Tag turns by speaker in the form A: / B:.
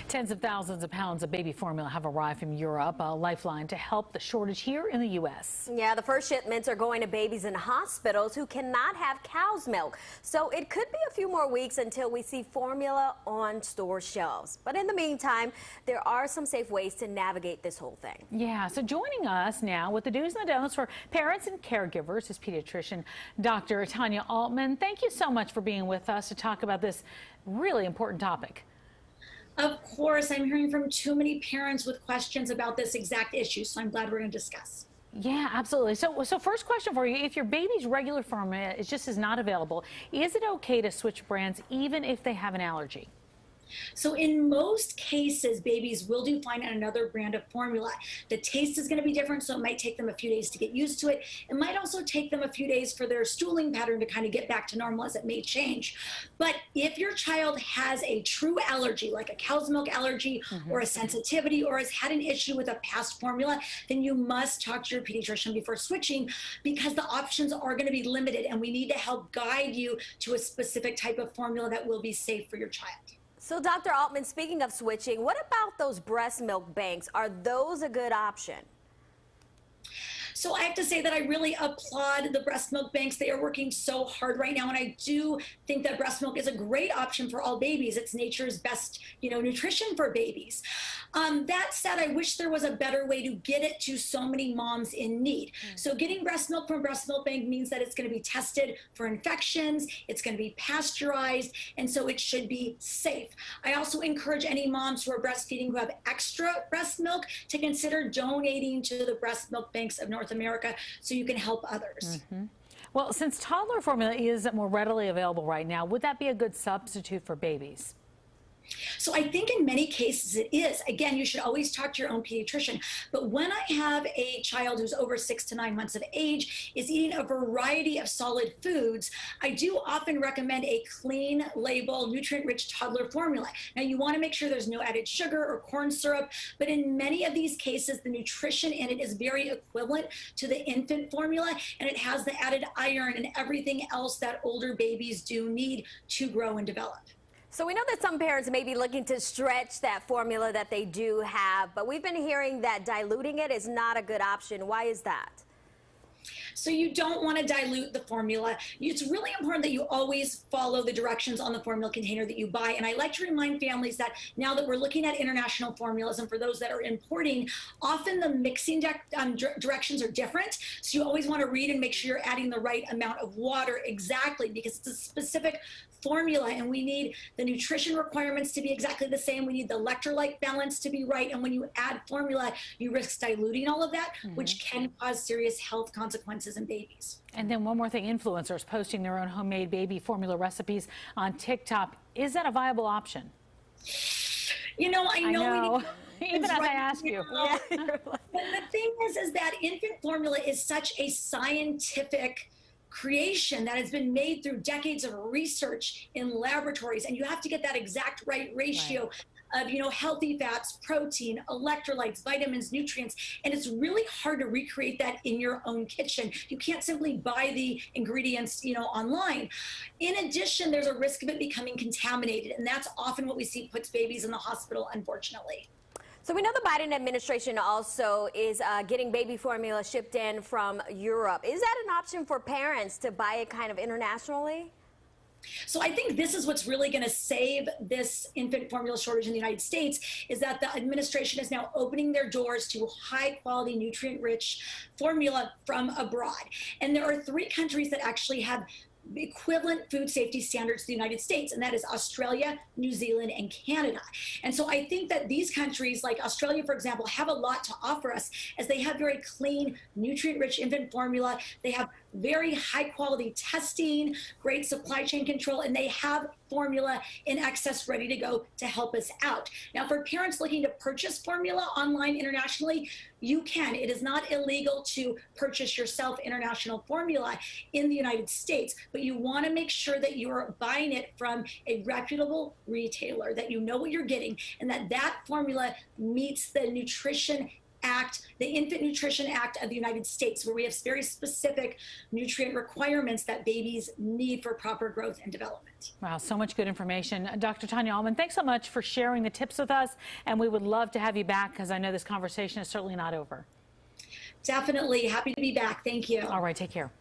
A: Tens of thousands of pounds of baby formula have arrived from Europe, a lifeline to help the shortage here in the U.S.
B: Yeah, the first shipments are going to babies in hospitals who cannot have cow's milk. So it could be a few more weeks until we see formula on store shelves. But in the meantime, there are some safe ways to navigate this whole thing.
A: Yeah, so joining us now with the do's and the don'ts for parents and caregivers is pediatrician Dr. Tanya Altman. Thank you so much for being with us to talk about this really important topic.
C: Of course, I'm hearing from too many parents with questions about this exact issue, so I'm glad we're going to discuss.
A: Yeah, absolutely. So first question for you, if your baby's regular formula is not available, is it okay to switch brands even if they have an allergy?
C: So in most cases, babies will do fine on another brand of formula. The taste is going to be different, so it might take them a few days to get used to it. It might also take them a few days for their stooling pattern to kind of get back to normal, as it may change. But if your child has a true allergy, like a cow's milk allergy or a sensitivity, or has had an issue with a past formula, then you must talk to your pediatrician before switching, because the options are going to be limited, and we need to help guide you to a specific type of formula that will be safe for your child.
B: So Dr. Altman, speaking of switching, what about those breast milk banks? Are those a good option?
C: So I have to say that I really applaud the breast milk banks. They are working so hard right now, and I do think that breast milk is a great option for all babies. It's nature's best, nutrition for babies. That said, I wish there was a better way to get it to so many moms in need. So getting breast milk from breast milk bank means that it's going to be tested for infections, it's going to be pasteurized, and so it should be safe. I also encourage any moms who are breastfeeding who have extra breast milk to consider donating to the breast milk banks of North America so you can help others.
A: Well, since toddler formula is more readily available right now, would that be a good substitute for babies?
C: So I think in many cases it is. Again, you should always talk to your own pediatrician. But when I have a child who's over 6 to 9 months of age, is eating a variety of solid foods, I do often recommend a clean label, nutrient-rich toddler formula. Now, you want to make sure there's no added sugar or corn syrup, but in many of these cases, the nutrition in it is very equivalent to the infant formula, and it has the added iron and everything else that older babies do need to grow and develop.
B: So we know that some parents may be looking to stretch that formula that they do have, but we've been hearing that diluting it is not a good option. Why is that?
C: So you don't want to dilute the formula. It's really important that you always follow the directions on the formula container that you buy. And I like to remind families that now that we're looking at international formulas, and for those that are importing, often the mixing directions are different. So you always want to read and make sure you're adding the right amount of water exactly, because it's a specific formula, and we need the nutrition requirements to be exactly the same. We need the electrolyte balance to be right. And when you add formula, you risk diluting all of that, which can cause serious health consequences in babies.
A: And then one more thing, influencers posting their own homemade baby formula recipes on TikTok. Is that a viable option?
C: I know.
A: Even as I ask you.
C: But the thing is that infant formula is such a scientific creation that has been made through decades of research in laboratories, and you have to get that exact right ratio of healthy fats, protein, electrolytes, vitamins, nutrients, and it's really hard to recreate that in your own kitchen. You can't simply buy the ingredients online. In addition, there's a risk of it becoming contaminated, and that's often what we see puts babies in the hospital, unfortunately.
B: So we know the Biden administration also is getting baby formula shipped in from Europe. Is that an option for parents to buy it kind of internationally?
C: So I think this is what's really going to save this infant formula shortage in the United States, is that the administration is now opening their doors to high quality, nutrient rich formula from abroad. And there are 3 countries that actually have equivalent food safety standards to the United States, and that is Australia, New Zealand, and Canada. And so I think that these countries, like Australia, for example, have a lot to offer us, as they have very clean, nutrient-rich infant formula. They have very high-quality testing, great supply chain control, and they have formula in excess ready to go to help us out. Now, for parents looking to purchase formula online internationally, you can. It is not illegal to purchase yourself international formula in the United States, but you want to make sure that you're buying it from a reputable retailer, that you know what you're getting, and that that formula meets the nutrition Act, the Infant Nutrition Act of the United States, where we have very specific nutrient requirements that babies need for proper growth and development.
A: Wow, so much good information. Dr. Tanya Altman, thanks so much for sharing the tips with us, and we would love to have you back because I know this conversation is certainly not over.
C: Definitely happy to be back. Thank you.
A: All right, take care.